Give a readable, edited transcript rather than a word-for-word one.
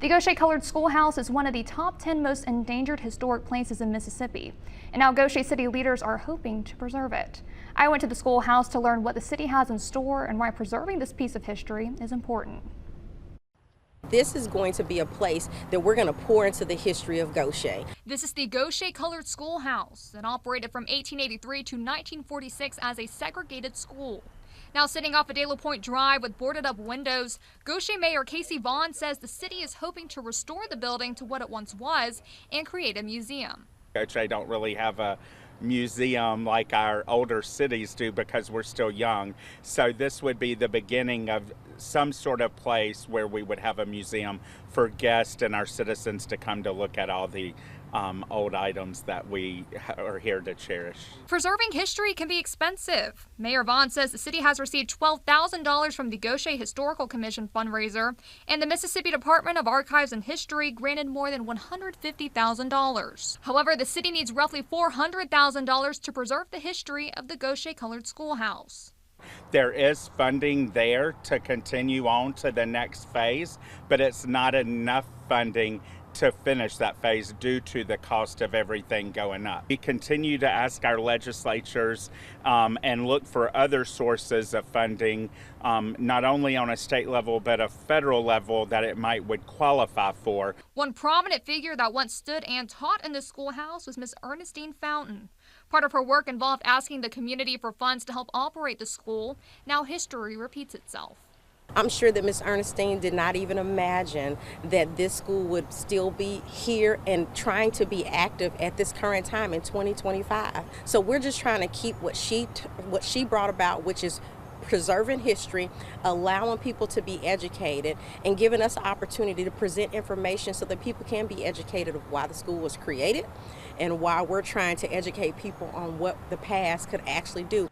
The Gautier colored schoolhouse is one of the top 10 most endangered historic places in Mississippi, and now Gautier city leaders are hoping to preserve it. I went to the schoolhouse to learn what the city has in store and why preserving this piece of history is important. This is going to be a place that we're going to pour into the history of Gautier. This is the Gautier colored schoolhouse that operated from 1883 to 1946 as a segregated school. Now sitting off a De La Pointe Drive with boarded up windows, Gautier Mayor Casey Vaughn says the city is hoping to restore the building to what it once was and create a museum. Gautier don't really have a museum like our older cities do because we're still young. So this would be the beginning of some sort of place where we would have a museum for guests and our citizens to come to look at all the old items that we are here to cherish. Preserving history can be expensive. Mayor Vaughn says the city has received $12,000 from the Gautier Historical Commission fundraiser, and the Mississippi Department of Archives and History granted more than $150,000. However, the city needs roughly $400,000 to preserve the history of the Gautier colored schoolhouse. There is funding there to continue on to the next phase, but it's not enough funding to finish that phase due to the cost of everything going up. We continue to ask our legislatures and look for other sources of funding, not only on a state level but a federal level that it would qualify for. One prominent figure that once stood and taught in the schoolhouse was Miss Ernestine Fountain. Part of her work involved asking the community for funds to help operate the school. Now history repeats itself. I'm sure that Miss Ernestine did not even imagine that this school would still be here and trying to be active at this current time in 2025. So we're just trying to keep what she brought about, which is preserving history, allowing people to be educated, and giving us the opportunity to present information so that people can be educated of why the school was created and why we're trying to educate people on what the past could actually do.